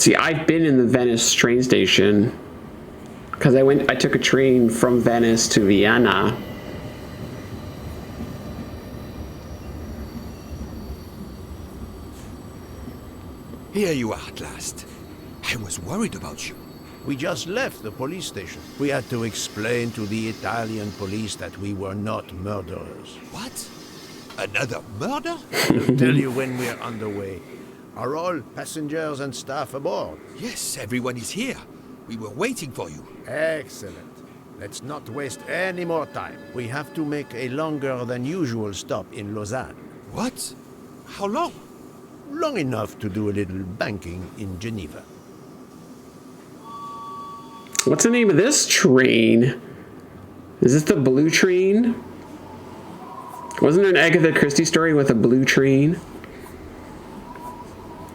See, I've been in the Venice train station because I took a train from Venice to Vienna. Here you are at last. I was worried about you. We just left the police station. We had to explain to the Italian police that we were not murderers. What? Another murder? I'll tell you when we're on the way. Are all passengers and staff aboard? Yes, everyone is here. We were waiting for you. Excellent. Let's not waste any more time. We have to make a longer than usual stop in Lausanne. What? How long? Long enough to do a little banking in Geneva. What's the name of this train? Is this the blue train? Wasn't there an Agatha Christie story with a blue train?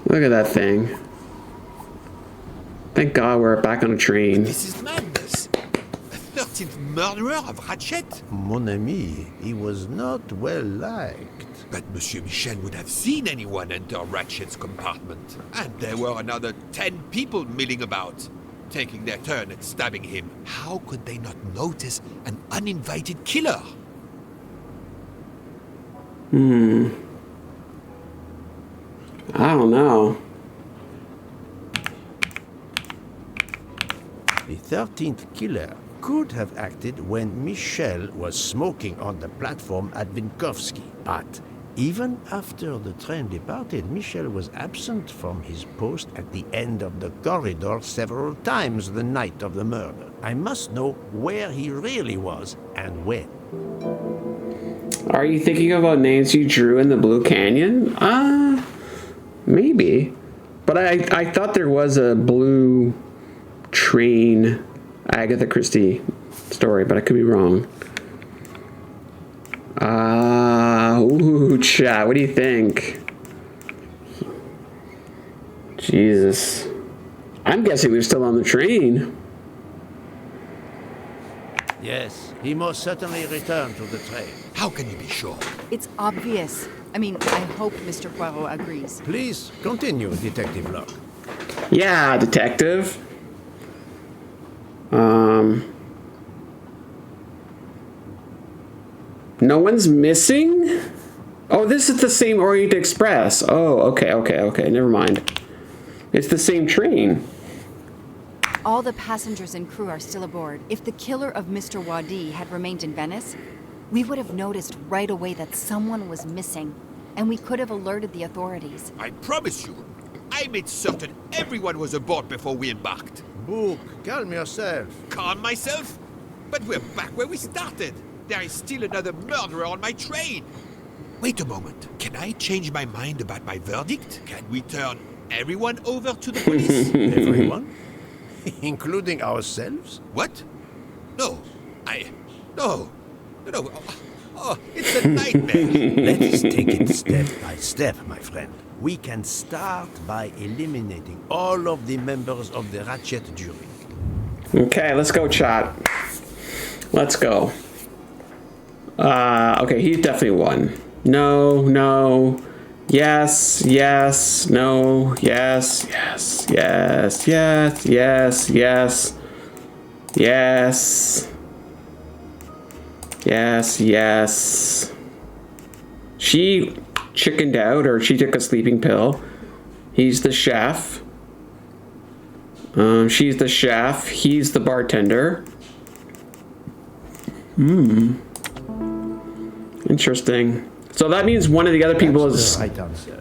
Look at that thing. Thank God we're back on a train. This is madness. A 13th murderer of Ratchet? Mon ami, he was not well liked. But Monsieur Michel would have seen anyone enter Ratchet's compartment. And there were another 10 people milling about, taking their turn at stabbing him. How could they not notice an uninvited killer? I don't know. The 13th killer could have acted when Michel was smoking on the platform at Vinkovsky. But even after the train departed, Michel was absent from his post at the end of the corridor several times the night of the murder. I must know where he really was and when. Are you thinking about names you drew in the Blue Canyon? Maybe. But I thought there was a blue train Agatha Christie story, but I could be wrong. Ooh, chat. What do you think? Jesus. I'm guessing they're still on the train. Yes, he most certainly returned to the train. How can you be sure? It's obvious. I mean, I hope Mr. Poirot agrees. Please continue, Detective Locke. Yeah, detective. No one's missing? Oh, this is the same Orient Express. Oh, okay, never mind. It's the same train. All the passengers and crew are still aboard. If the killer of Mr. Wadi had remained in Venice, we would have noticed right away that someone was missing, and we could have alerted the authorities. I promise you, I made certain everyone was aboard before we embarked. Book, calm yourself. Calm myself? But we're back where we started. There is still another murderer on my train. Wait a moment. Can I change my mind about my verdict? Can we turn everyone over to the police? Everyone? Including ourselves? What? No. No. Oh, it's a nightmare. Let's take it step by step, my friend. We can start by eliminating all of the members of the Ratchet jury. Okay, let's go, chat. Let's go. Okay, he's definitely one. No. Yes, no, yes. She chickened out, or she took a sleeping pill. He's the chef. She's the chef. He's the bartender. Interesting. So that means one of the other people has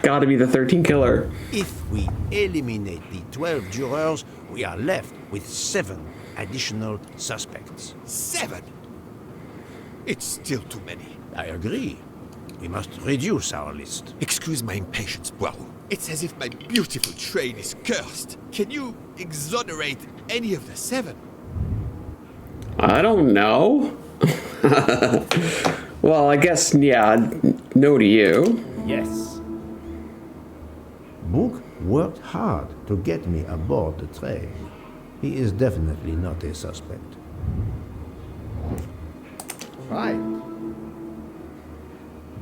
got to be the 13 killer. If we eliminate the 12 jurors, we are left with 7 additional suspects. 7? It's still too many. I agree. We must reduce our list. Excuse my impatience, Poirot. It's as if my beautiful train is cursed. Can you exonerate any of the 7? I don't know. Well, I guess, yeah, no to you. Yes. Book worked hard to get me aboard the train. He is definitely not a suspect. Right.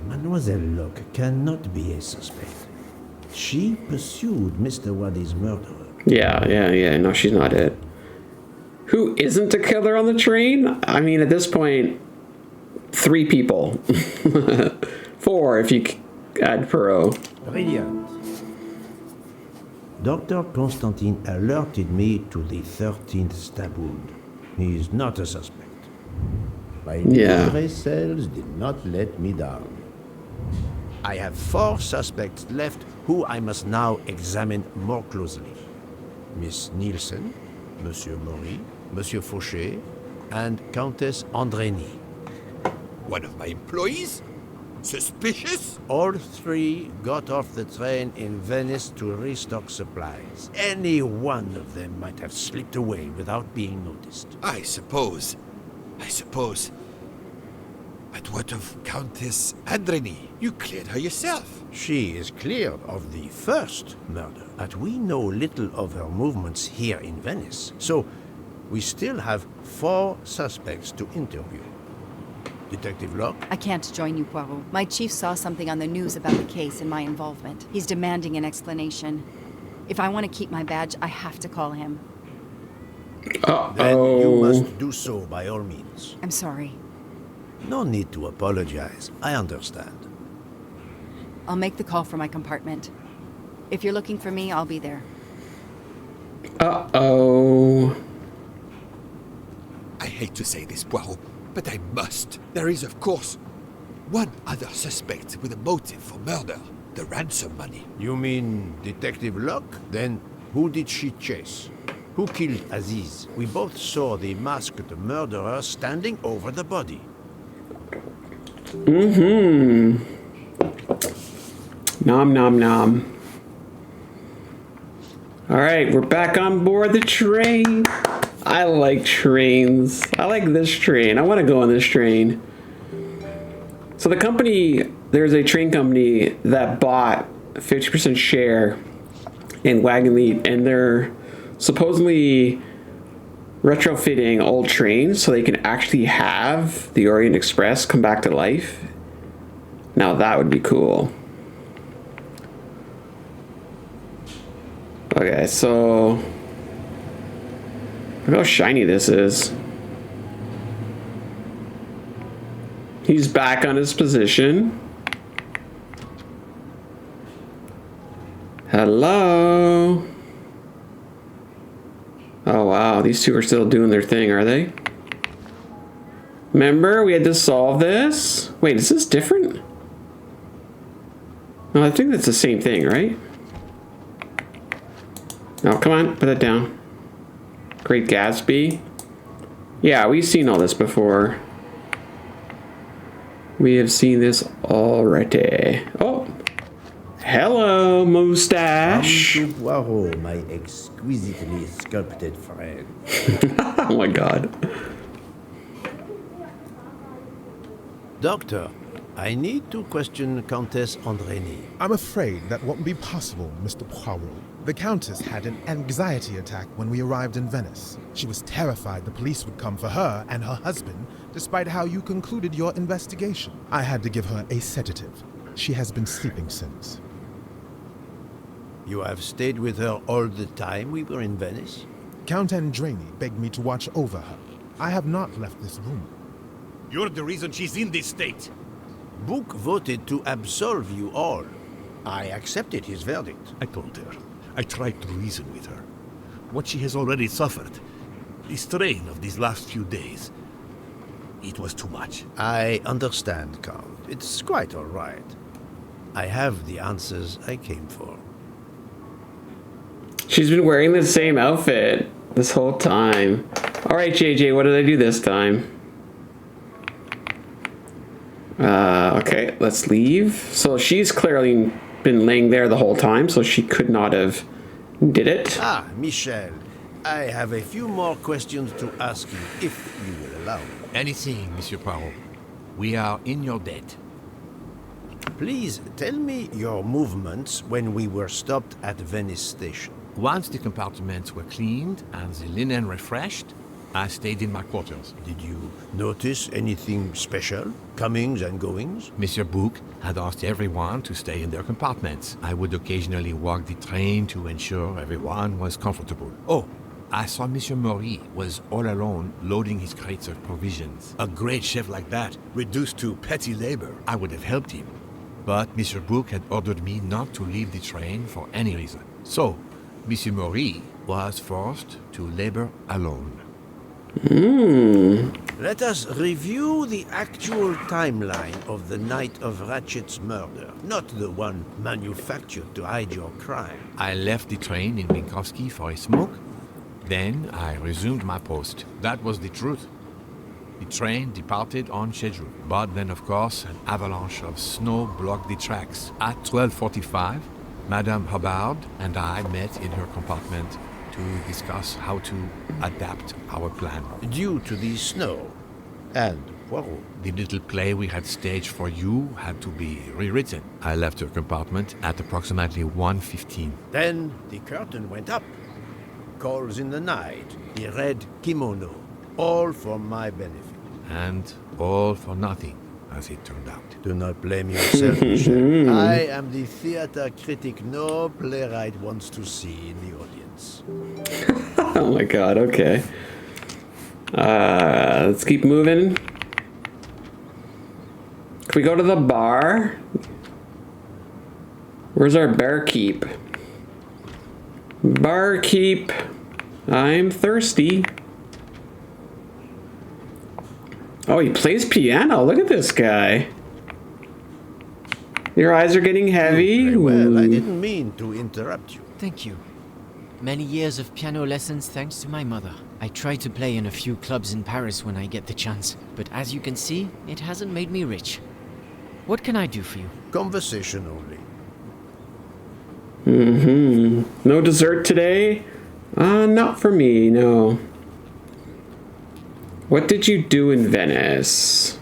Mademoiselle Locke cannot be a suspect. She pursued Mr. Wadi's murderer. Yeah. No, she's not it. Who isn't a killer on the train? I mean, at this point, 3 people. 4 if you add Poirot. Brilliant. Dr. Constantine alerted me to the 13th stab wound. He is not a suspect. My X-ray cells did not let me down. I have 4 suspects left who I must now examine more closely. Miss Nielsen, Monsieur Maury, Monsieur Fauché, and Countess Andrény. One of my employees? Suspicious? All 3 got off the train in Venice to restock supplies. Any one of them might have slipped away without being noticed. I suppose. But what of Countess Andrény? You cleared her yourself. She is cleared of the first murder, but we know little of her movements here in Venice. So, we still have 4 suspects to interview. Detective Locke? I can't join you, Poirot. My chief saw something on the news about the case and my involvement. He's demanding an explanation. If I want to keep my badge, I have to call him. Then you must do so by all means. I'm sorry. No need to apologize. I understand. I'll make the call from my compartment. If you're looking for me, I'll be there. I hate to say this, Poirot, but I must. There is, of course, one other suspect with a motive for murder. The ransom money. You mean Detective Locke? Then who did she chase? Who killed Aziz? We both saw the masked murderer standing over the body. Nom. Alright, we're back on board the train. I like trains. I like this train. I want to go on this train. So the company, there's a train company that bought a 50% share in Wagon Lead, and they're supposedly retrofitting old trains so they can actually have the Orient Express come back to life. Now that would be cool. Okay, so look how shiny this is. He's back on his position. Hello. Oh wow, these 2 are still doing their thing, are they? Remember, we had to solve this? Wait, is this different? No, I think that's the same thing, right? No, come on, put that down. Great Gatsby. Yeah, we've seen all this before. We have seen this already. Oh, hello, mustache. Come to Poirot, my exquisitely sculpted friend. Oh my god. Doctor, I need to question Countess Andrény. I'm afraid that won't be possible, Mr. Poirot. The Countess had an anxiety attack when we arrived in Venice. She was terrified the police would come for her and her husband, despite how you concluded your investigation. I had to give her a sedative. She has been sleeping since. You have stayed with her all the time we were in Venice? Count Andrény begged me to watch over her. I have not left this room. You're the reason she's in this state. Book voted to absolve you all. I accepted his verdict. I told her. I tried to reason with her. What she has already suffered, the strain of these last few days, it was too much. I understand, Count. It's quite all right. I have the answers I came for. She's been wearing the same outfit this whole time. All right, JJ, what did I do this time? Okay, let's leave. So she's clearly been laying there the whole time, so she could not have did it. Ah, Michel, I have a few more questions to ask you, if you will allow me. Anything, Monsieur Poirot. We are in your debt. Please tell me your movements when we were stopped at Venice Station. Once the compartments were cleaned and the linen refreshed, I stayed in my quarters. Did you notice anything special? Comings and goings? Monsieur Bouc had asked everyone to stay in their compartments. I would occasionally walk the train to ensure everyone was comfortable. Oh, I saw Monsieur Maury was all alone loading his crates of provisions. A great chef like that, reduced to petty labor, I would have helped him. But Monsieur Bouc had ordered me not to leave the train for any reason. So, Monsieur Maury was forced to labor alone. Let us review the actual timeline of the night of Ratchet's murder, not the one manufactured to hide your crime. I left the train in Minkowski for a smoke. Then I resumed my post. That was the truth. The train departed on schedule. But then, of course, an avalanche of snow blocked the tracks. At 12:45, Madame Hubbard and I met in her compartment to discuss how to adapt our plan. Due to the snow and Poirot. The little play we had staged for you had to be rewritten. I left her compartment at approximately 1:15. Then the curtain went up. Calls in the night, the red kimono, all for my benefit. And all for nothing, as it turned out. Do not blame yourself, Michel. I am the theater critic no playwright wants to see in the audience. Oh my god, okay. Let's keep moving. Can we go to the bar? Where's our barkeep? Barkeep, I'm thirsty. Oh, he plays piano. Look at this guy. Your eyes are getting heavy. Very well, I didn't mean to interrupt you. Thank you. Many years of piano lessons thanks to my mother. I try to play in a few clubs in Paris when I get the chance, but as you can see, it hasn't made me rich. What can I do for you? Conversation only. No dessert today? Not for me, no. What did you do in Venice?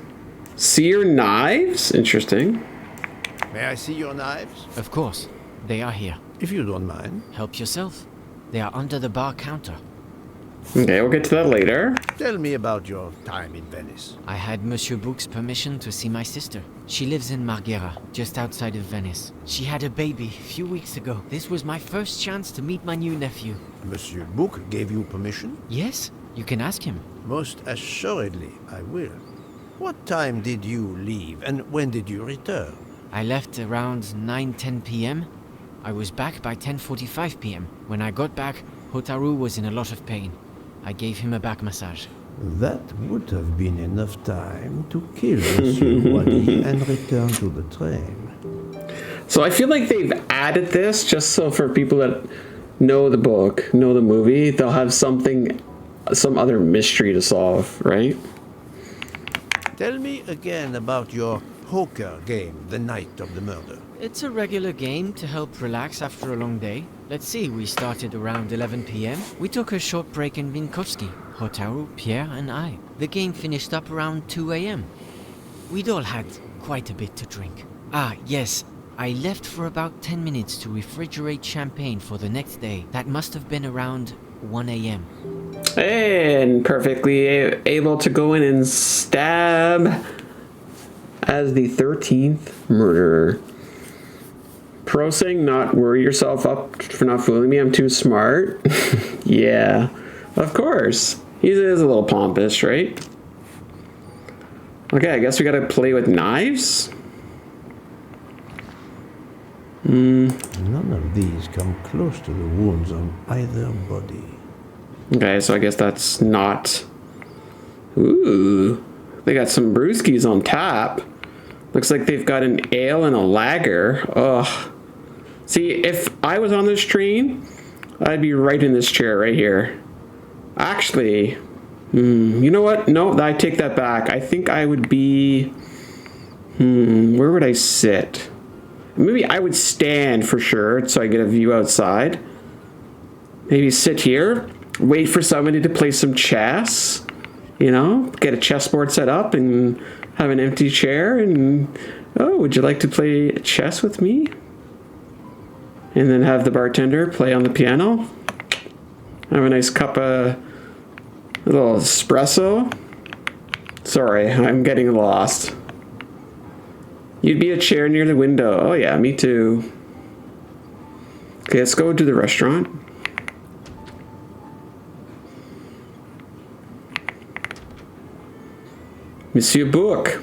See your knives? Interesting. May I see your knives? Of course. They are here. If you don't mind. Help yourself. They are under the bar counter. Okay, we'll get to that later. Tell me about your time in Venice. I had Monsieur Bouc's permission to see my sister. She lives in Marghera, just outside of Venice. She had a baby a few weeks ago. This was my first chance to meet my new nephew. Monsieur Bouc gave you permission? Yes, you can ask him. Most assuredly, I will. What time did you leave and when did you return? I left around 9:10 p.m. I was back by 10:45 p.m. When I got back, Hotaru was in a lot of pain. I gave him a back massage. That would have been enough time to kill Monsieur Wadi and return to the train. So I feel like they've added this just so for people that know the book, know the movie, they'll have some other mystery to solve, right? Tell me again about your poker game the night of the murder. It's a regular game to help relax after a long day. Let's see, we started around 11 p.m. We took a short break in Minkowski, Hotaru, Pierre and I. The game finished up around 2 a.m. We'd all had quite a bit to drink. Ah, yes, I left for about 10 minutes to refrigerate champagne for the next day. That must have been around 1 a.m. And perfectly able to go in and stab as the 13th murderer. Pro saying not worry yourself up for not fooling me, I'm too smart. Yeah, of course. He is a little pompous, right? Okay, I guess we gotta play with knives? None of these come close to the wounds on either body. Okay, so I guess that's not... Ooh, they got some brewskis on tap. Looks like they've got an ale and a lager. Ugh. See, if I was on this train, I'd be right in this chair right here. Actually, you know what? No, I take that back. I think I would be... where would I sit? Maybe I would stand for sure, so I get a view outside. Maybe sit here, wait for somebody to play some chess. You know, get a chessboard set up and have an empty chair and... Oh, would you like to play chess with me? And then have the bartender play on the piano. Have a nice cup of A little espresso. Sorry, I'm getting lost. You'd be a chair near the window. Oh yeah, me too. Okay, let's go to the restaurant. Monsieur Book.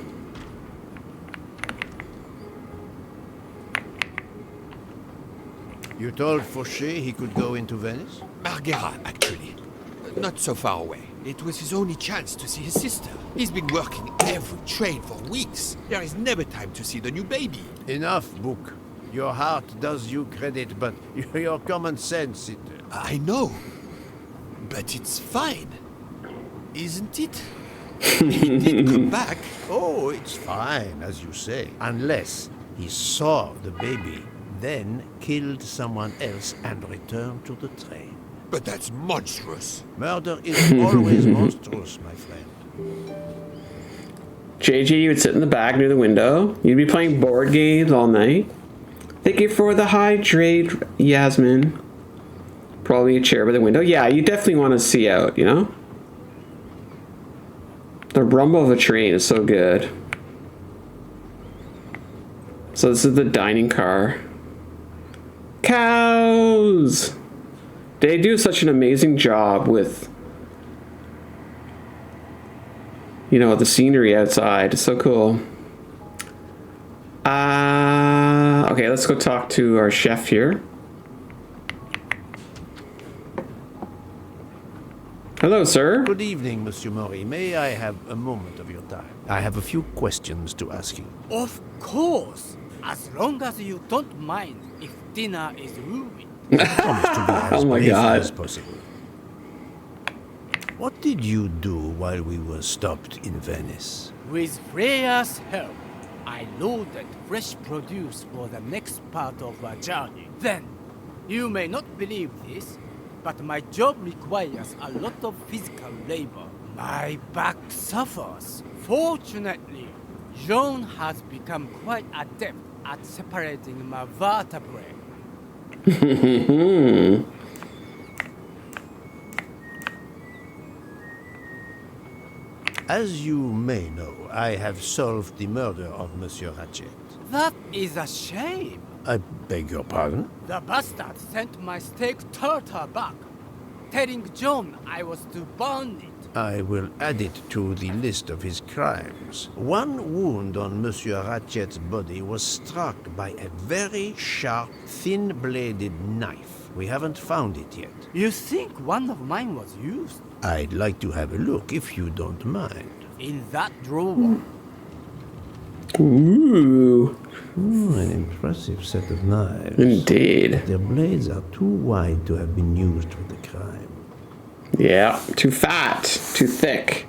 You told Fauché he could go into Venice? Marguerite, actually. Not so far away. It was his only chance to see his sister. He's been working every train for weeks. There is never time to see the new baby. Enough, Book. Your heart does you credit, but your common sense, it... I know. But it's fine. Isn't it? He did come back. Oh, it's fine, as you say. Unless he saw the baby, then killed someone else and returned to the train. But that's monstrous. Murder is always monstrous, my friend. JJ would sit in the back near the window. You'd be playing board games all night. Thank you for the hydrate, Yasmin. Probably a chair by the window. Yeah, you definitely want to see out, you know? The rumble of a train is so good. So this is the dining car. Cows! They do such an amazing job with, you know, the scenery outside. It's so cool. Okay, let's go talk to our chef here. Hello, sir. Good evening, Monsieur Maury. May I have a moment of your time? I have a few questions to ask you. Of course, as long as you don't mind if dinner is ruined. I promise to be as Oh my brief God. as possible. What did you do while we were stopped in Venice? With Freya's help, I loaded fresh produce for the next part of our journey. Then, you may not believe this, but my job requires a lot of physical labor. My back suffers. Fortunately, Jean has become quite adept at separating my vertebrae. As you may know, I have solved the murder of Monsieur Ratchet. That is a shame. I beg your pardon? The bastard sent my steak tartar back, telling John I was to burn it. I will add it to the list of his crimes. One wound on Monsieur Ratchet's body was struck by a very sharp, thin-bladed knife. We haven't found it yet. You think one of mine was used? I'd like to have a look, if you don't mind. In that drawer. Ooh, An impressive set of knives. indeed. Their blades are too wide to have been used for the crime. Yeah, too fat, too thick.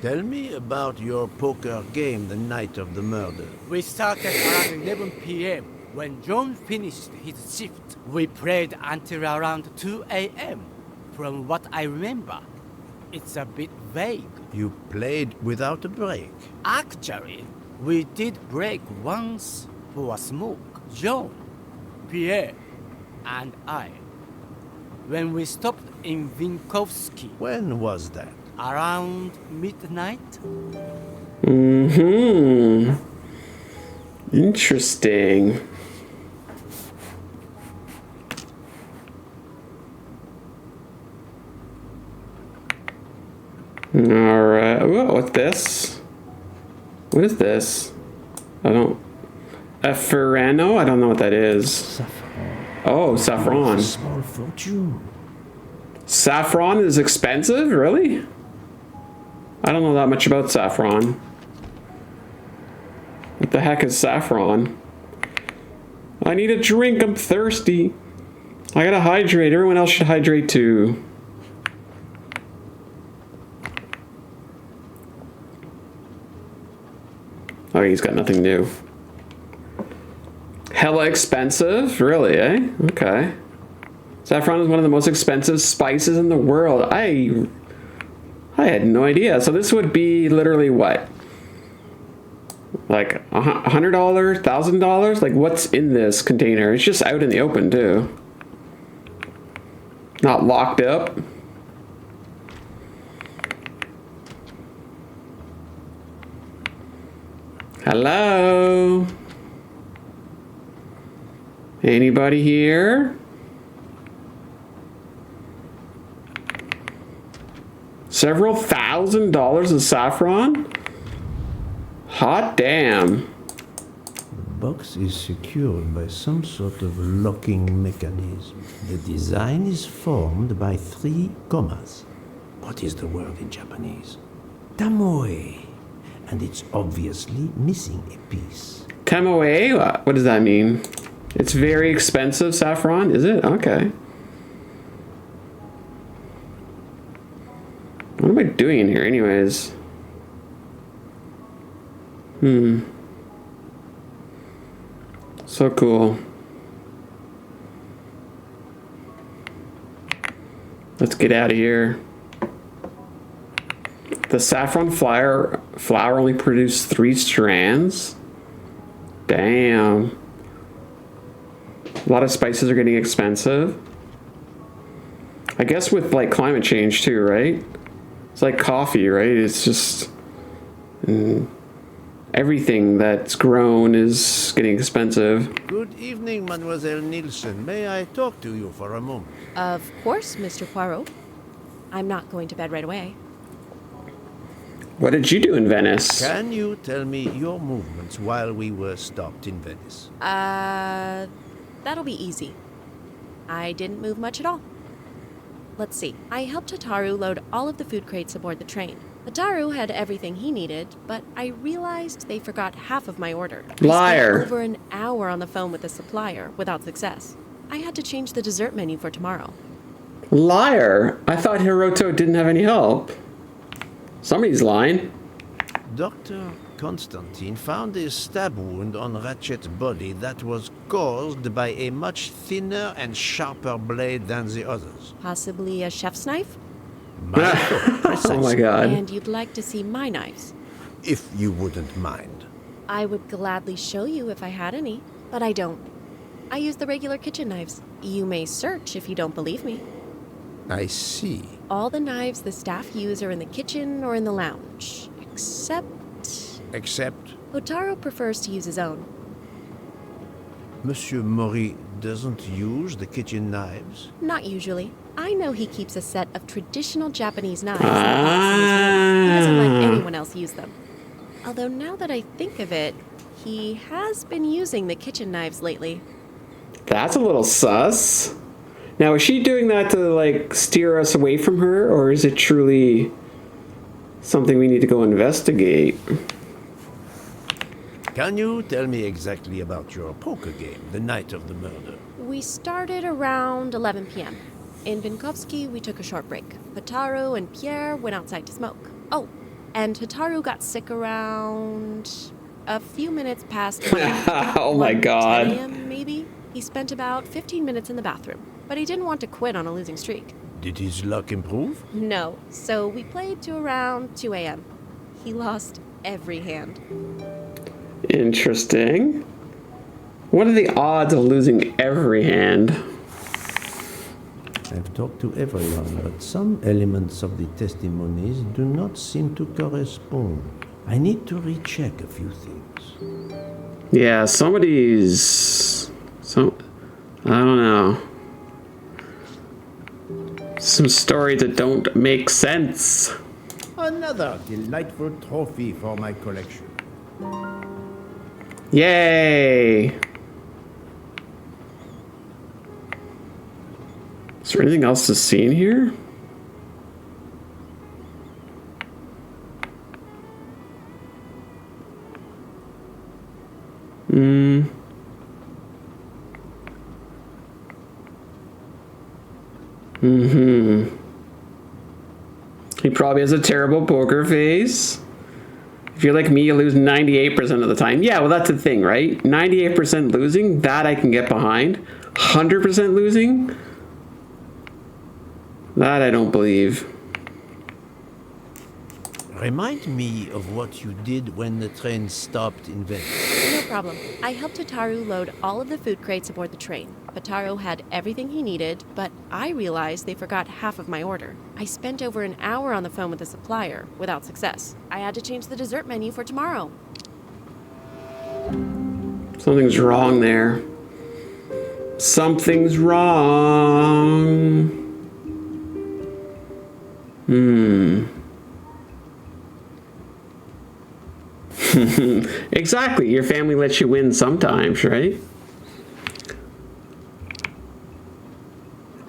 Tell me about your poker game the night of the murder. We started around 11 p.m. when John finished his shift. We played until around 2 a.m. From what I remember, it's a bit vague. You played without a break. Actually, we did break once for a smoke. John, Pierre, and I. When we stopped in Vinkovsky When was that? around midnight. Interesting. Alright. Whoa, what's this? What is this? I don't... A Ferrano? I don't know what that is. Oh, saffron. Small fortune. Saffron is expensive? Really? I don't know that much about saffron. What the heck is saffron? I need a drink. I'm thirsty. I gotta hydrate. Everyone else should hydrate too. Oh, he's got nothing new. Hella expensive? Really, eh? Okay. Saffron is one of the most expensive spices in the world. I had no idea. So this would be literally what? Like $100, $1,000? Like what's in this container? It's just out in the open too. Not locked up. Hello? Anybody here? Several $1,000s of saffron? Hot damn. The box is secured by some sort of locking mechanism. The design is formed by 3 commas. What is the word in Japanese? Tamoe. And it's obviously missing a piece. Tamoe? What does that mean? It's very expensive saffron, is it? Okay. What am I doing in here anyways? So cool. Let's get out of here. The saffron flower only produced 3 strands. Damn. A lot of spices are getting expensive. I guess with like climate change too, right? It's like coffee, right? It's just everything that's grown is getting expensive. Good evening, Mademoiselle Nielsen. May I talk to you for a moment? Of course, Mr. Poirot. I'm not going to bed right away. What did you do in Venice? Can you tell me your movements while we were stopped in Venice? That'll be easy. I didn't move much at all. Let's see. I helped Hotaru load all of the food crates aboard the train. Hotaru had everything he needed, but I realized they forgot half of my order. Liar. I spent over an hour on the phone with the supplier without success. I had to change the dessert menu for tomorrow. Liar. I thought Hiroto didn't have any help. Somebody's lying. Dr. Constantine found a stab wound on Ratchet's body that was caused by a much thinner and sharper blade than the others. Possibly a chef's knife? My thought, precisely. Oh my god. And you'd like to see my knives? If you wouldn't mind. I would gladly show you if I had any, but I don't. I use the regular kitchen knives. You may search if you don't believe me. I see. All the knives the staff use are in the kitchen or in the lounge, except... Except Hotaru prefers to use his own. Monsieur Mori doesn't use the kitchen knives? Not usually. I know he keeps a set of traditional Japanese knives in the box in his room. He doesn't let anyone else use them. Although now that I think of it, he has been using the kitchen knives lately. That's a little sus. Now, is she doing that to, like, steer us away from her, or is it truly something we need to go investigate? Can you tell me exactly about your poker game the night of the murder? We started around 11 p.m. In Vinkovsky, we took a short break. Hotaru and Pierre went outside to smoke. Oh, and Hotaru got sick around a few minutes past 1. Oh my god. 10 a.m. maybe? He spent about 15 minutes in the bathroom, but he didn't want to quit on a losing streak. Did his luck improve? No, so we played to around 2 a.m. He lost every hand. Interesting. What are the odds of losing every hand? I've talked to everyone, but some elements of the testimonies do not seem to correspond. I need to recheck a few things. Yeah, somebody's... I don't know. Some stories that don't make sense. Another delightful trophy for my collection. Yay! Is there anything else to see in here? He probably has a terrible poker face. If you're like me, you lose 98% of the time. Yeah, well, that's the thing, right? 98% losing, that I can get behind. 100% losing, that I don't believe. Remind me of what you did when the train stopped in Venice. No problem. I helped Hotaru load all of the food crates aboard the train. Hotaru had everything he needed, but I realized they forgot half of my order. I spent over an hour on the phone with the supplier, without success. I had to change the dessert menu for tomorrow. Something's wrong there. Something's wrong. Exactly. Your family lets you win sometimes, right?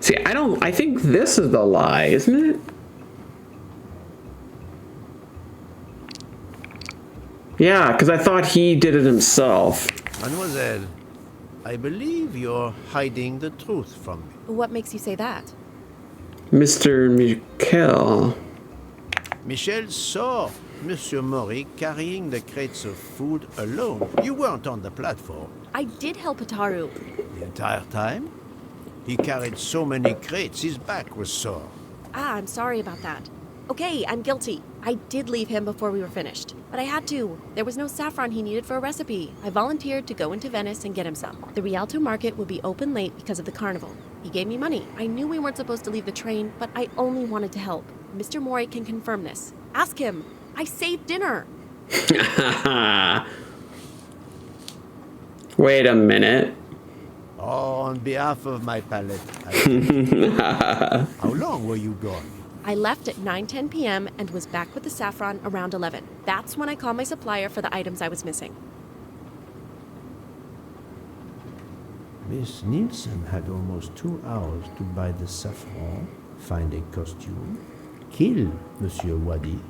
See, I think this is the lie, isn't it? Yeah, because I thought he did it himself. Mademoiselle, I believe you're hiding the truth from me. What makes you say that? Mr. Michel. Michel saw Monsieur Mori carrying the crates of food alone. You weren't on the platform. I did help Ataru. The entire time? He carried so many crates, his back was sore. I'm sorry about that. Okay, I'm guilty. I did leave him before we were finished. But I had to. There was no saffron he needed for a recipe. I volunteered to go into Venice and get him some. The Rialto market would be open late because of the carnival. He gave me money. I knew we weren't supposed to leave the train, but I only wanted to help. Mr. Mori can confirm this. Ask him. I saved dinner. Wait a minute. Oh, on behalf of my palate. How long were you gone? I left at 9:10 p.m. and was back with the saffron around 11. That's when I called my supplier for the items I was missing. Miss Nielsen had almost 2 hours to buy the saffron, find a costume, kill Monsieur Wadi,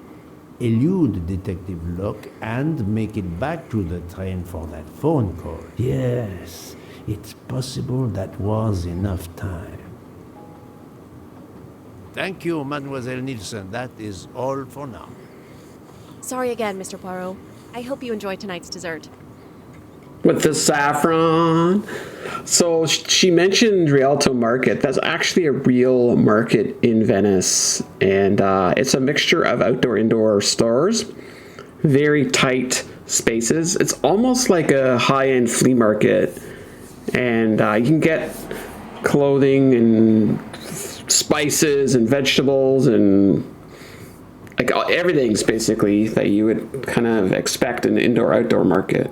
elude Detective Locke, and make it back to the train for that phone call. Yes, it's possible that was enough time. Thank you, Mademoiselle Nielsen. That is all for now. Sorry again, Mr. Poirot. I hope you enjoy tonight's dessert. With the saffron. So she mentioned Rialto Market. That's actually a real market in Venice. And it's a mixture of outdoor, indoor stores. Very tight spaces. It's almost like a high-end flea market. And you can get clothing and spices and vegetables and like everything's basically that you would kind of expect in an indoor-outdoor market.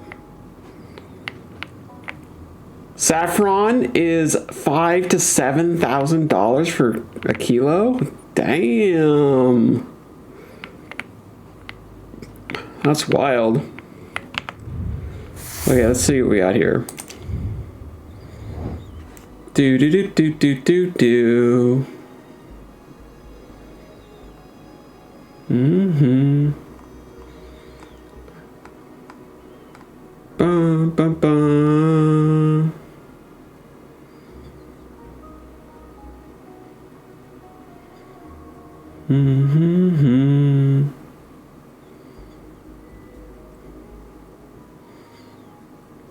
Saffron is $5,000 to $7,000 for a kilo. Damn, that's wild. Okay, let's see what we got here. Do do do do do do do. Bum bum bum.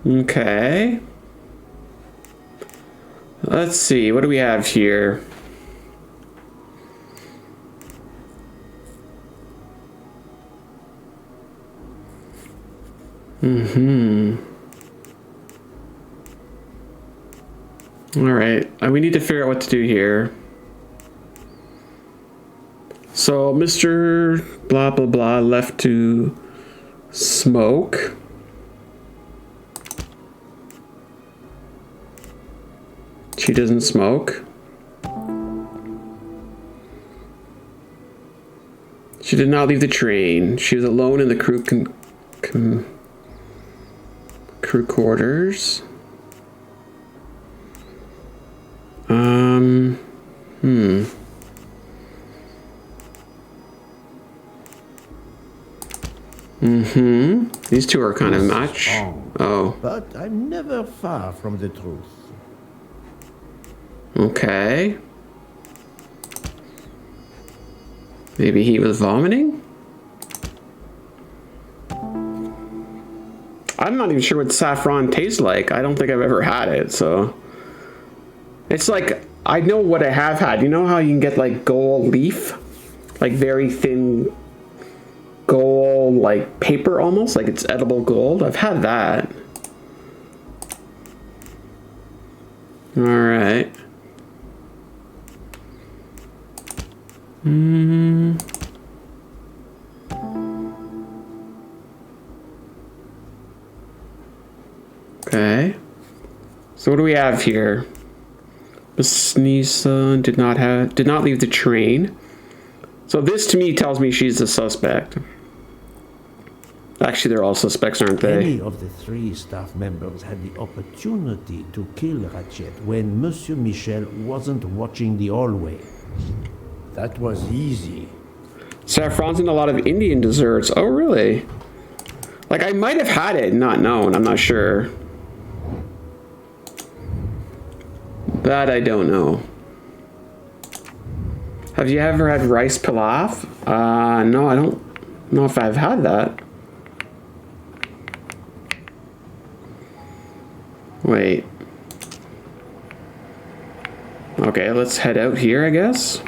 Okay. Let's see, what do we have here? All right, we need to figure out what to do here. So Mr. Blah blah blah left to smoke. She doesn't smoke. She did not leave the train. She was alone in the crew crew quarters. These two are kind of match. Oh. But I'm never far from the truth. Okay. Maybe he was vomiting? I'm not even sure what saffron tastes like. I don't think I've ever had it, so. It's like, I know what I have had. You know how you can get like gold leaf? Like very thin gold, like paper almost? Like it's edible gold. I've had that. Alright. Okay. Okay. So what do we have here? Miss Neeson did not leave the train. So this to me tells me she's the suspect. Actually, they're all suspects, aren't they? Any of the 3 staff members had the opportunity to kill Ratchet when Monsieur Michel wasn't watching the hallway. That was easy. Saffron's in a lot of Indian desserts. Oh, really? Like, I might have had it and not known. I'm not sure. That I don't know. Have you ever had rice pilaf? No, I don't know if I've had that. Wait. Okay, let's head out here, I guess.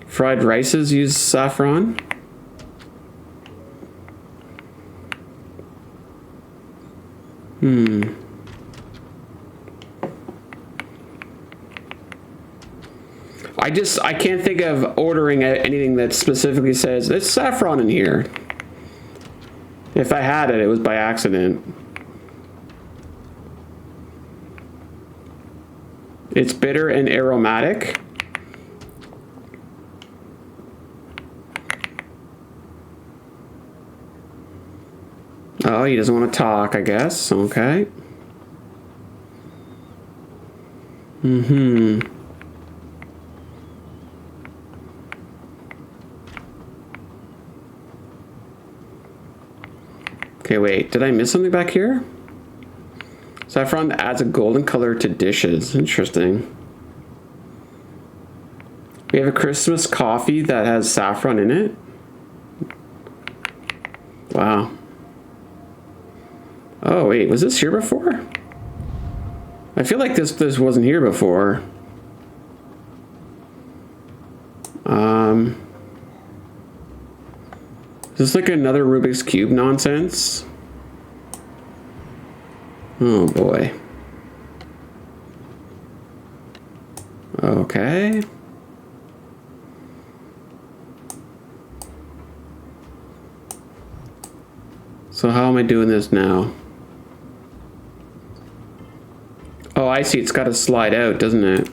Fried rices use saffron. I can't think of ordering anything that specifically says there's saffron in here. If I had it, it was by accident. It's bitter and aromatic. Oh, he doesn't want to talk, I guess. Okay. Okay, wait. Did I miss something back here? Saffron adds a golden color to dishes. Interesting. We have a Christmas coffee that has saffron in it. Wow. Oh, wait. Was this here before? I feel like this wasn't here before. Is this like another Rubik's Cube nonsense? Oh boy. Okay. So how am I doing this now? Oh, I see. It's got to slide out, doesn't it?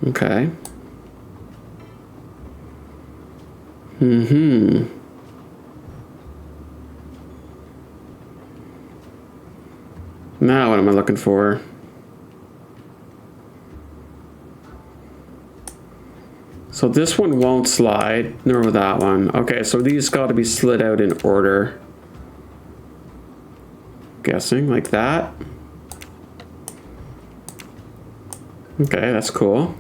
Okay. Now what am I looking for? So this one won't slide, nor will that one. Okay, so these got to be slid out in order. Guessing like that. Okay, that's cool.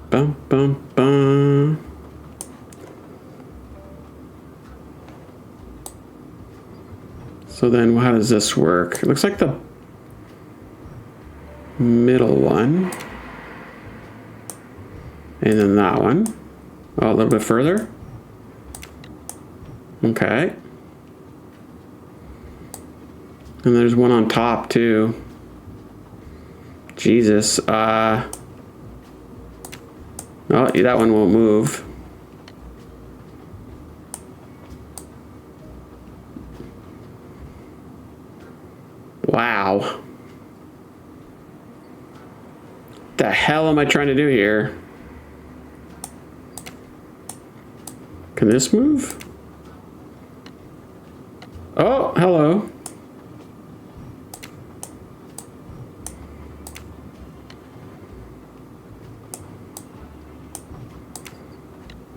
Bum, bum, bum. So then how does this work? It looks like the middle one. And then that one. Oh, a little bit further. Okay. And there's one on top too. Jesus. Oh, that one won't move. Wow. The hell am I trying to do here? Can this move? Oh, hello.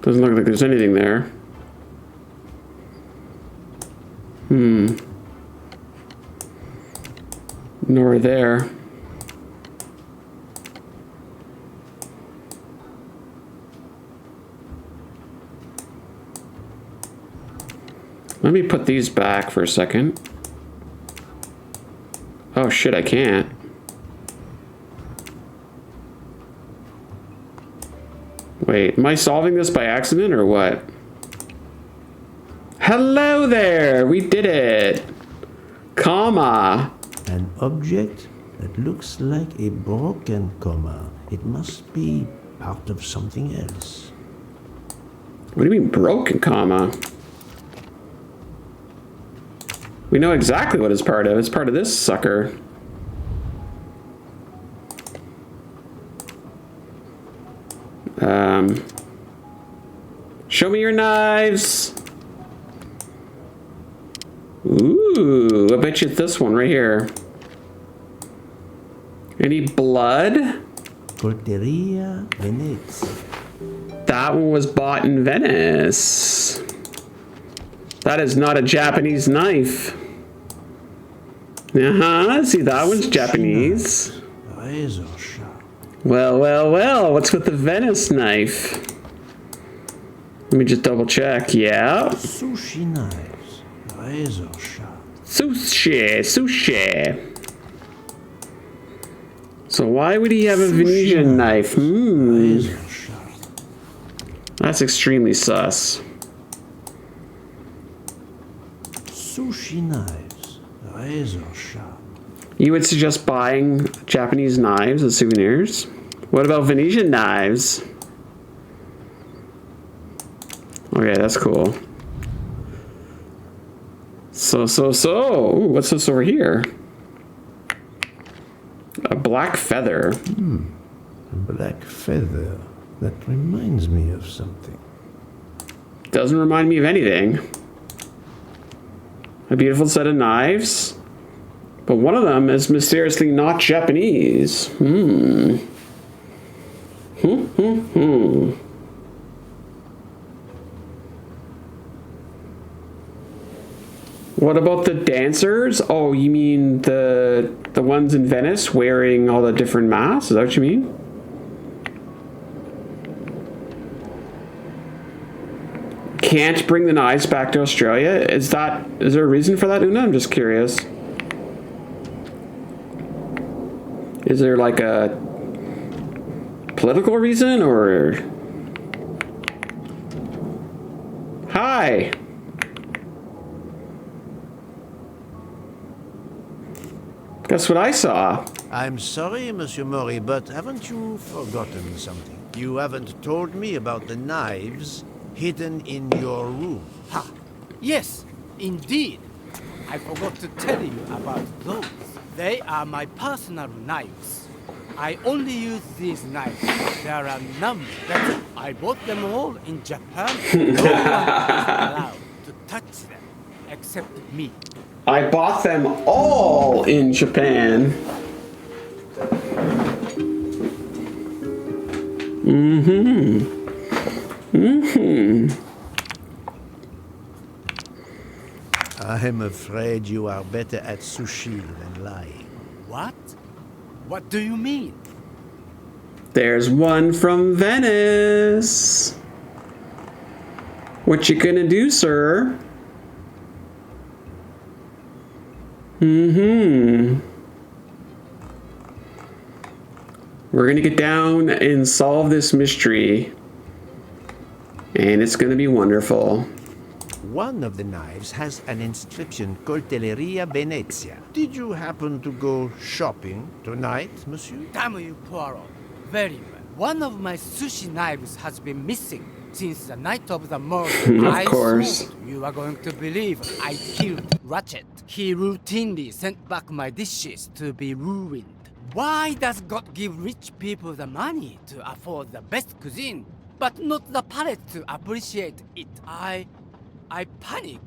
Doesn't look like there's anything there. Nor there. Let me put these back for a second. Oh shit, I can't. Wait, am I solving this by accident or what? Hello there! We did it! Comma! An object that looks like a broken comma. It must be part of something else. What do you mean broken, comma? We know exactly what it's part of. It's part of this sucker. Show me your knives. Ooh, I bet you it's this one right here. Any blood? Porteria Venezia. That one was bought in Venice. That is not a Japanese knife. Uh-huh, see, that one's Japanese. Razor sharp. Well, well, well, what's with the Venice knife? Let me just double check, yeah. Sushi knives. Razor sharp. Sushi. So why would he have a Venetian knife? Razor sharp. That's extremely sus. Sushi knives. Razor sharp. You would suggest buying Japanese knives as souvenirs? What about Venetian knives? Okay, that's cool. So. Ooh, what's this over here? A black feather. A black feather. That reminds me of something. Doesn't remind me of anything. A beautiful set of knives. But one of them is mysteriously not Japanese. What about the dancers? Oh, you mean the ones in Venice wearing all the different masks? Is that what you mean? Can't bring the knives back to Australia? Is there a reason for that, Una? I'm just curious. Is there like a political reason or... Hi! Guess what I saw? I'm sorry, Monsieur Mori, but haven't you forgotten something? You haven't told me about the knives hidden in your room. Ha! Yes, indeed. I forgot to tell you about those. They are my personal knives. I only use these knives. There are none better. I bought them all in Japan. No one is allowed to touch them except me. I bought them all in Japan. I'm afraid you are better at sushi than lying. What? What do you mean? There's one from Venice. What you gonna do, sir? We're gonna get down and solve this mystery. And it's gonna be wonderful. One of the knives has an inscription, Coltelleria Venezia. Did you happen to go shopping tonight, monsieur? Damn you, Poirot. Very well. One of my sushi knives has been missing since the night of the murder. Of course. Thought you are going to believe I killed Ratchet. He routinely sent back my dishes to be ruined. Why does God give rich people the money to afford the best cuisine, but not the palate to appreciate it? I panic.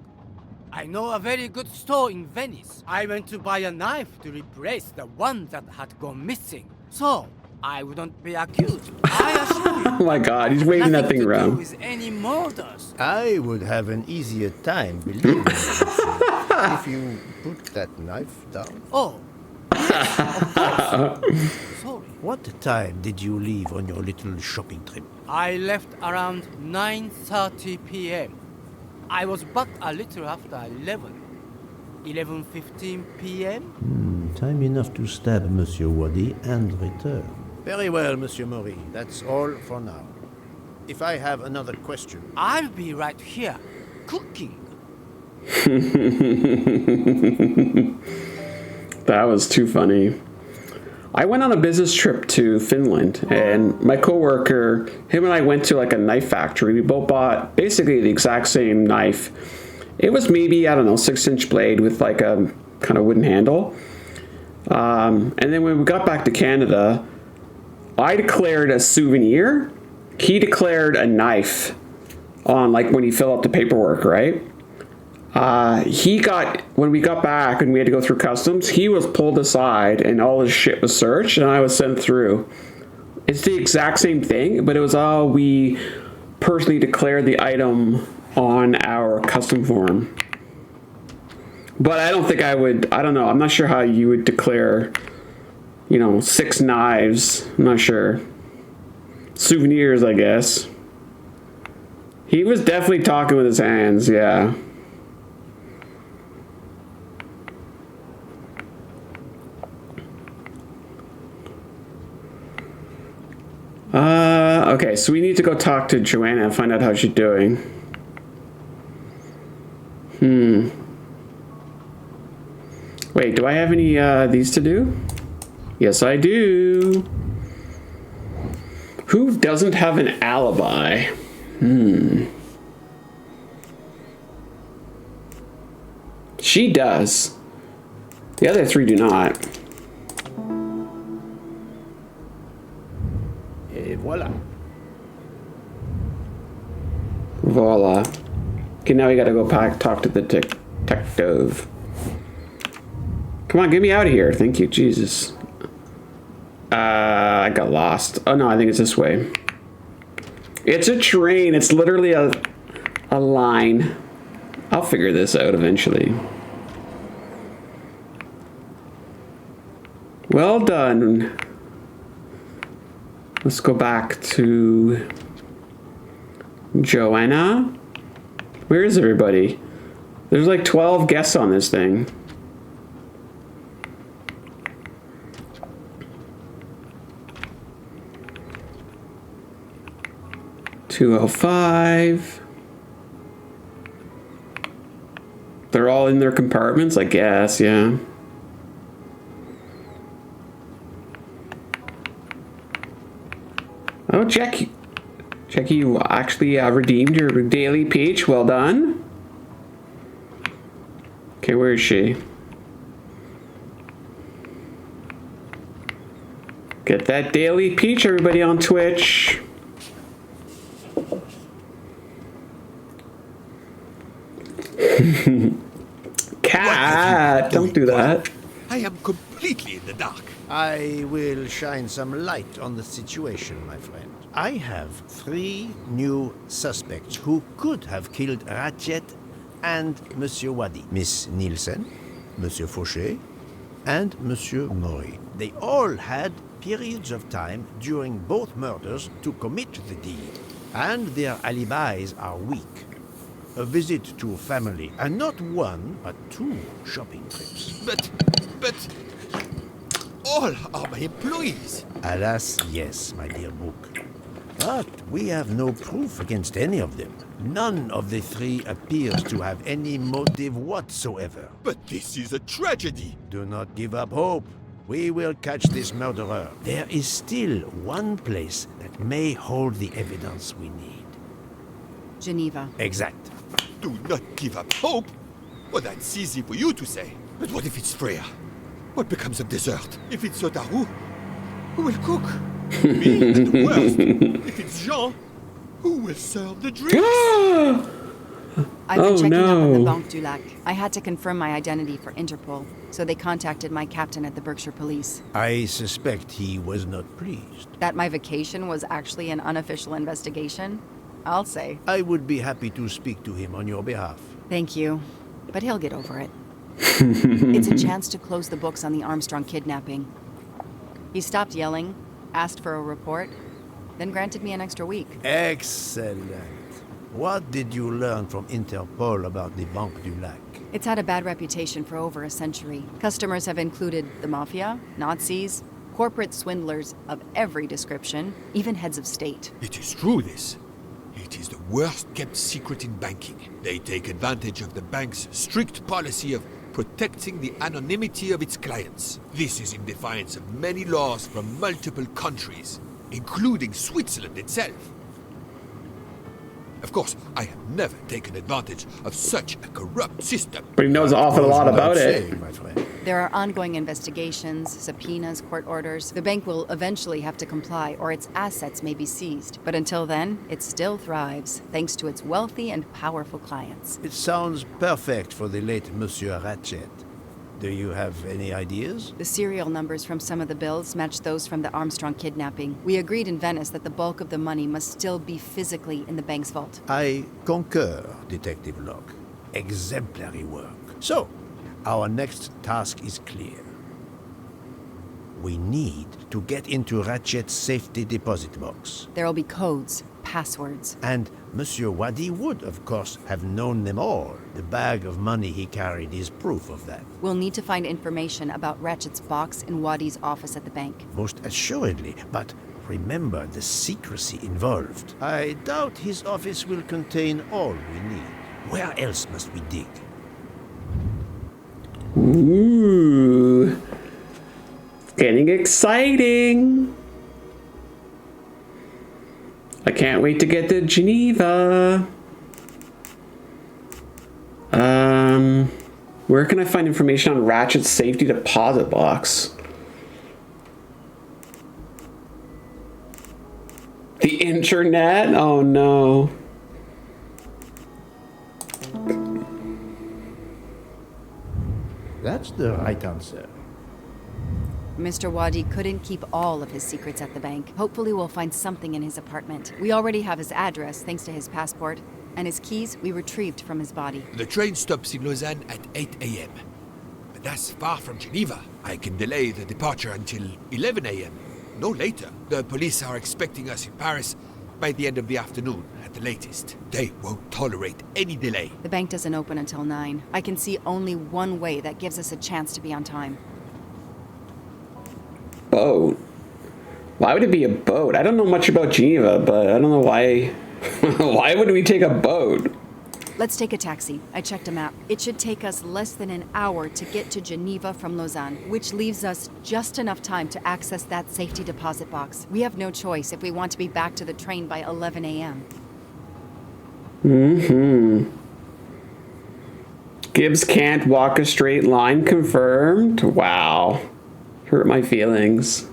I know a very good store in Venice. I went to buy a knife to replace the one that had gone missing. So, I wouldn't be accused. I assure you. Oh my god, he's waving that thing Nothing to do around. with any murders. I would have an easier time believing you, monsieur, if you put that knife down. Oh, yes, of course. Sorry. What time did you leave on your little shopping trip? I left around 9:30 p.m. I was back a little after 11:15 p.m. Time enough to stab Monsieur Wadi and return. Very well, Monsieur Mori. That's all for now. If I have another question... I'll be right here, cooking. That was too funny. I went on a business trip to Finland, and my coworker, him and I went to like a knife factory. We both bought basically the exact same knife. It was maybe, I don't know, 6-inch blade with like a kind of wooden handle. And then when we got back to Canada, I declared a souvenir. He declared a knife on like when he filled out the paperwork, right? When we got back and we had to go through customs, he was pulled aside and all his shit was searched and I was sent through. It's the exact same thing, but it was all we personally declared the item on our custom form. But I don't think I don't know, I'm not sure how you would declare, 6 knives. I'm not sure. Souvenirs, I guess. He was definitely talking with his hands, yeah. Okay, so we need to go talk to Joanna and find out how she's doing. Wait, do I have any these to do? Yes, I do. Who doesn't have an alibi? She does. The other 3 do not. Et voilà. Voila. Okay, now we gotta go talk to the detective. Come on, get me out of here. Thank you, Jesus. I got lost. Oh no, I think it's this way. It's a train. It's literally a line. I'll figure this out eventually. Well done. Let's go back to Joanna. Where is everybody? There's like 12 guests on this thing. $205. They're all in their compartments, I guess, yeah. Oh, Jackie, you actually redeemed your daily peach. Well done. Okay, where is she? Get that daily peach, everybody on Twitch. Cat, don't do that. I am completely in the dark. I will shine some light on the situation, my friend. I have 3 new suspects who could have killed Ratchet and Monsieur Wadi. Miss Nielsen, Monsieur Fauché, and Monsieur Maury. They all had periods of time during both murders to commit the deed, and their alibis are weak. A visit to family, and not 1, but 2 shopping trips. But all are my employees. Alas, yes, my dear book. But we have no proof against any of them. None of the 3 appears to have any motive whatsoever. But this is a tragedy. Do not give up hope. We will catch this murderer. There is still one place that may hold the evidence we need. Geneva. Exact. Do not give up hope. Well, that's easy for you to say. But what if it's Freya? What becomes of dessert? If it's Sotaru, who will cook? Me, at the worst. If it's Jean, who will serve the drinks? I've been checking up on the Banque du Lac. I had to confirm my identity for Interpol, so they contacted my captain at the Berkshire Police. I suspect he was not pleased. That my vacation was actually an unofficial investigation? I'll say. I would be happy to speak to him on your behalf. Thank you, but he'll get over it. It's a chance to close the books on the Armstrong kidnapping. He stopped yelling, asked for a report, then granted me an extra week. Excellent. What did you learn from Interpol about the Banque du Lac? It's had a bad reputation for over a century. Customers have included the mafia, Nazis, corporate swindlers of every description, even heads of state. It is true, this. It is the worst kept secret in banking. They take advantage of the bank's strict policy of protecting the anonymity of its clients. This is in defiance of many laws from multiple countries, including Switzerland itself. Of course, I have never taken advantage of such a corrupt system. But he knows an awful lot about it. Saying, my friend. There are ongoing investigations, subpoenas, court orders. The bank will eventually have to comply, or its assets may be seized. But until then, it still thrives, thanks to its wealthy and powerful clients. It sounds perfect for the late Monsieur Ratchet. Do you have any ideas? The serial numbers from some of the bills match those from the Armstrong kidnapping. We agreed in Venice that the bulk of the money must still be physically in the bank's vault. I concur, Detective Locke. Exemplary work. So, our next task is clear. We need to get into Ratchet's safety deposit box. There will be codes, passwords. And Monsieur Wadi would, of course, have known them all. The bag of money he carried is proof of that. We'll need to find information about Ratchet's box in Wadi's office at the bank. Most assuredly, but remember the secrecy involved. I doubt his office will contain all we need. Where else must we dig? Ooh. Getting exciting. I can't wait to get to Geneva. Where can I find information on Ratchet's safety deposit box? The internet? Oh no. That's the right answer. Mr. Wadi couldn't keep all of his secrets at the bank. Hopefully we'll find something in his apartment. We already have his address thanks to his passport, and his keys we retrieved from his body. The train stops in Lausanne at 8 a.m. But that's far from Geneva. I can delay the departure until 11 a.m. No later. The police are expecting us in Paris by the end of the afternoon at the latest. They won't tolerate any delay. The bank doesn't open until 9. I can see only one way that gives us a chance to be on time. Boat? Why would it be a boat? I don't know much about Geneva, but I don't know why. Why would we take a boat? Let's take a taxi. I checked a map. It should take us less than an hour to get to Geneva from Lausanne, which leaves us just enough time to access that safety deposit box. We have no choice if we want to be back to the train by 11 a.m. Gibbs can't walk a straight line confirmed. Wow. Hurt my feelings.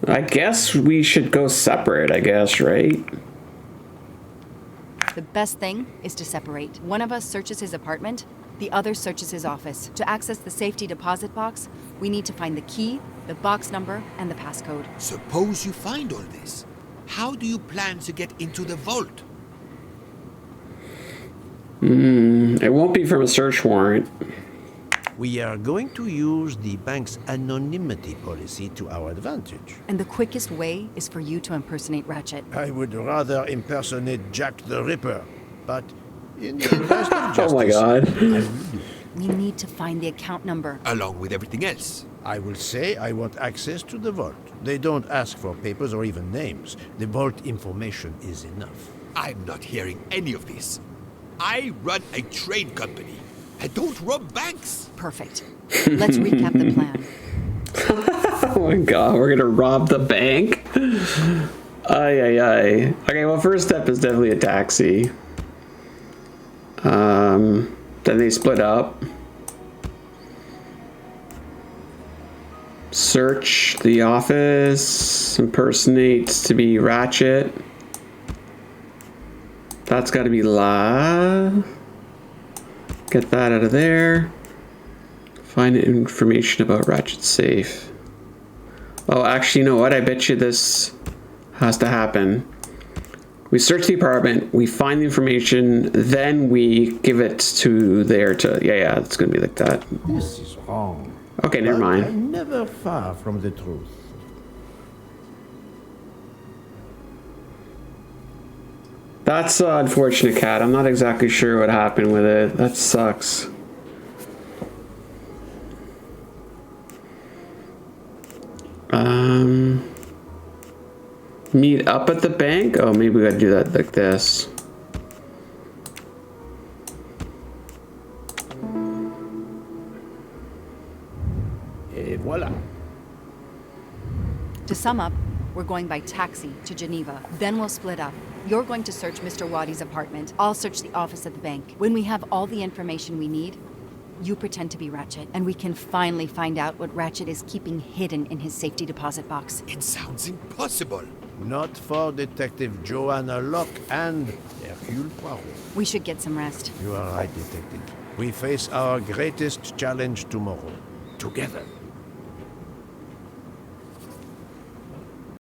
I guess we should go separate, I guess, right? The best thing is to separate. One of us searches his apartment, the other searches his office. To access the safety deposit box, we need to find the key, the box number, and the passcode. Suppose you find all this. How do you plan to get into the vault? It won't be from a search warrant. We are going to use the bank's anonymity policy to our advantage. And the quickest way is for you to impersonate Ratchet. I would rather impersonate Jack the Ripper, but in the interest of justice, Oh my god. I will do. We need to find the account number. Along with everything else. I will say I want access to the vault. They don't ask for papers or even names. The vault information is enough. I'm not hearing any of this. I run a train company. I don't rob banks. Perfect. Let's recap the plan. Oh my god, we're gonna rob the bank? Ay. Okay, well, first step is definitely a taxi. Then they split up. Search the office. Impersonates to be Ratchet. That's gotta be La. Get that out of there. Find information about Ratchet's safe. Oh, actually, you know what? I bet you this has to happen. We search the apartment, we find the information, then we give it to there to... Yeah, it's gonna be like that. This is wrong. Okay, never But mind. I'm never far from the truth. That's unfortunate, Cat. I'm not exactly sure what happened with it. That sucks. Meet up at the bank? Oh, maybe we gotta do that like this. To sum up, we're going by taxi to Geneva. Then we'll split up. You're going to search Mr. Waddy's apartment. I'll search the office at the bank. When we have all the information we need, you pretend to be Ratchet, and we can finally find out what Ratchet is keeping hidden in his safety deposit box. It sounds impossible. Not for Detective Joanna Locke and Hercule Poirot. We should get some rest. You are right, Detective. We face our greatest challenge tomorrow. Together.